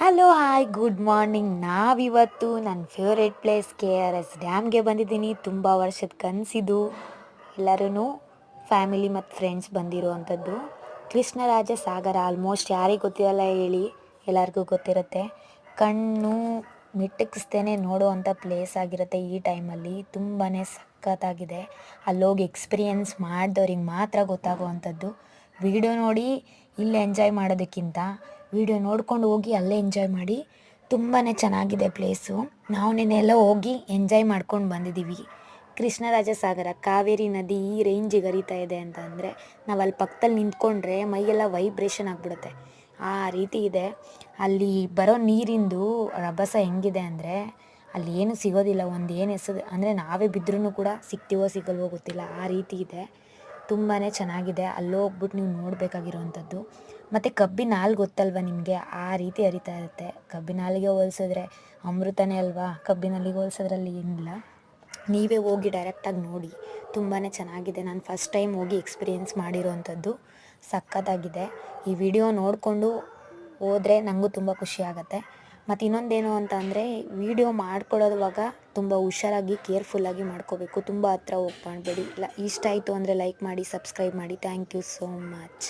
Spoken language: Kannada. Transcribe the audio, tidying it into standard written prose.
Hello hi good morning. ನಾವಿವತ್ತು ನನ್ನ ಫೇವ್ರೇಟ್ ಪ್ಲೇಸ್ KRS ಡ್ಯಾಮ್ಗೆ ಬಂದಿದ್ದೀನಿ. ತುಂಬ ವರ್ಷದ ಕನಸಿದು. ಎಲ್ಲರೂ ಫ್ಯಾಮಿಲಿ ಮತ್ತು ಫ್ರೆಂಡ್ಸ್ ಬಂದಿರುವಂಥದ್ದು. ಕೃಷ್ಣರಾಜ ಸಾಗರ ಆಲ್ಮೋಸ್ಟ್ ಯಾರಿಗೆ ಗೊತ್ತಿರಲ್ಲ ಹೇಳಿ, ಎಲ್ಲರಿಗೂ ಗೊತ್ತಿರುತ್ತೆ. ಕಣ್ಣು ಮಿಟಕಿಸ್ತೇನೆ ನೋಡುವಂಥ ಪ್ಲೇಸ್ ಆಗಿರುತ್ತೆ. ಈ ಟೈಮಲ್ಲಿ ತುಂಬಾ ಸಖತ್ತಾಗಿದೆ. ಅಲ್ಲೋಗಿ ಎಕ್ಸ್ಪೀರಿಯೆನ್ಸ್ ಮಾಡಿದವ್ರಿಗೆ ಮಾತ್ರ ಗೊತ್ತಾಗುವಂಥದ್ದು. ವಿಡಿಯೋ ನೋಡಿ ಇಲ್ಲಿ ಎಂಜಾಯ್ ಮಾಡೋದಕ್ಕಿಂತ ವಿಡಿಯೋ ನೋಡ್ಕೊಂಡು ಹೋಗಿ ಅಲ್ಲೇ ಎಂಜಾಯ್ ಮಾಡಿ. ತುಂಬಾ ಚೆನ್ನಾಗಿದೆ ಪ್ಲೇಸು. ನಾವು ನೆನ್ನೆಲ್ಲ ಹೋಗಿ ಎಂಜಾಯ್ ಮಾಡ್ಕೊಂಡು ಬಂದಿದ್ದೀವಿ. ಕೃಷ್ಣರಾಜ ಸಾಗರ, ಕಾವೇರಿ ನದಿ ಈ ರೇಂಜಿಗೆ ಹರಿತಾ ಇದೆ ಅಂತ ಅಂದರೆ ನಾವು ಅಲ್ಲಿ ಪಕ್ಕದಲ್ಲಿ ನಿಂತ್ಕೊಂಡ್ರೆ ಮೈಯೆಲ್ಲ ವೈಬ್ರೇಷನ್ ಆಗಿಬಿಡುತ್ತೆ. ಆ ರೀತಿ ಇದೆ. ಅಲ್ಲಿ ಬರೋ ನೀರಿಂದು ರಭಸ ಹೆಂಗಿದೆ ಅಂದರೆ ಅಲ್ಲಿ ಏನು ಸಿಗೋದಿಲ್ಲ. ಒಂದು ಏನು ಎಸೆದು ಅಂದರೆ ನಾವೇ ಬಿದ್ದರೂ ಕೂಡ ಸಿಗ್ತೀವೋ ಸಿಗಲ್ವೋ ಗೊತ್ತಿಲ್ಲ, ಆ ರೀತಿ ಇದೆ. ತುಂಬಾ ಚೆನ್ನಾಗಿದೆ. ಅಲ್ಲೋಗ್ಬಿಟ್ಟು ನೀವು ನೋಡಬೇಕಾಗಿರೋವಂಥದ್ದು. ಮತ್ತು ಕಬ್ಬಿನ ಹಾಲು ಗೊತ್ತಲ್ವ ನಿಮಗೆ, ಆ ರೀತಿ ಹರಿತಾ ಇರುತ್ತೆ. ಕಬ್ಬಿನ ಹಾಲಿಗೆ ಹೋಲಿಸಿದ್ರೆ ಅಮೃತನೇ ಅಲ್ವಾ, ಕಬ್ಬಿನ ಹಾಲಿಗೆ ಹೋಲಿಸೋದ್ರಲ್ಲಿ ಏನಿಲ್ಲ. ನೀವೇ ಹೋಗಿ ಡೈರೆಕ್ಟಾಗಿ ನೋಡಿ, ತುಂಬಾ ಚೆನ್ನಾಗಿದೆ. ನಾನು ಫಸ್ಟ್ ಟೈಮ್ ಹೋಗಿ ಎಕ್ಸ್ಪೀರಿಯೆನ್ಸ್ ಮಾಡಿರೋವಂಥದ್ದು. ಸಖತ್ತಾಗಿದೆ. ಈ ವಿಡಿಯೋ ನೋಡಿಕೊಂಡು ಹೋದರೆ ನನಗೂ ತುಂಬ ಖುಷಿ ಆಗುತ್ತೆ. ಮತ್ತು ಇನ್ನೊಂದೇನು ಅಂತ ಅಂದರೆ ವಿಡಿಯೋ ಮಾಡ್ಕೊಳ್ಳೋವಾಗ ತುಂಬ ಹುಷಾರಾಗಿ ಕೇರ್ಫುಲ್ಲಾಗಿ ಮಾಡ್ಕೋಬೇಕು. ತುಂಬ ಹತ್ರ ಹೋಗಿ ಮಾಡಬೇಡಿ. ಇಷ್ಟ ಆಯಿತು ಅಂದರೆ ಲೈಕ್ ಮಾಡಿ, ಸಬ್ಸ್ಕ್ರೈಬ್ ಮಾಡಿ. Thank you so much.